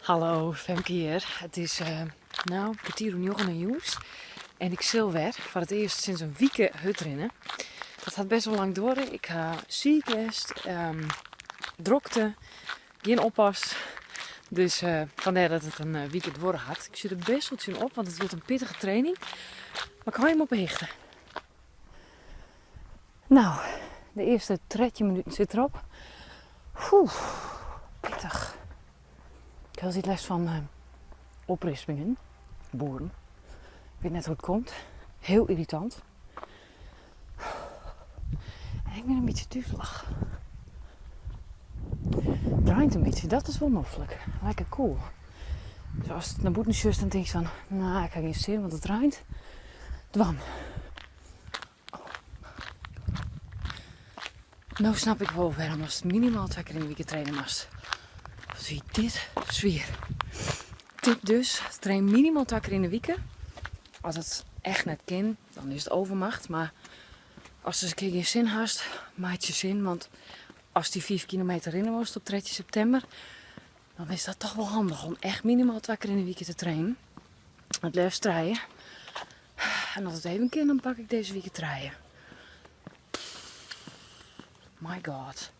Hallo, Femke hier. Het is een kwartier om 9 nieuws. En ik zil weer voor het eerst sinds een week hutrennen. Dat gaat best wel lang door. Ik ga ziek geweest, drokte, geen oppas. Dus vandaar dat het een week worden had. Ik zit er best wel zin op, want het wordt een pittige training. Maar ik hou hem op hechten. Nou, de eerste 13 minuten zit erop. Pittig. Ik had iets les van oprispingen, boeren. Ik weet net hoe het komt. Heel irritant. En ik ben een beetje duizelig. Het draait een beetje, dat is wel moffelijk. Lekker cool. Dus als het naar boeten zus, dan denk ik van, nou, ik ga geen zin, want het draait. Dwan. Nou snap ik wel waarom als het minimaal 2 keer in de week trainen was. Zie dit zwier. Tip dus, train minimaal 2 keer in de week. Als het echt net kan, dan is het overmacht. Maar als er eens een keer geen zin hast, maak je zin. Want als die 5 kilometer rennen was op 3 september, dan is dat toch wel handig om echt minimaal 2 keer in de week te trainen. Het liefst trainen. En als het even kan, dan pak ik deze week trainen. My god.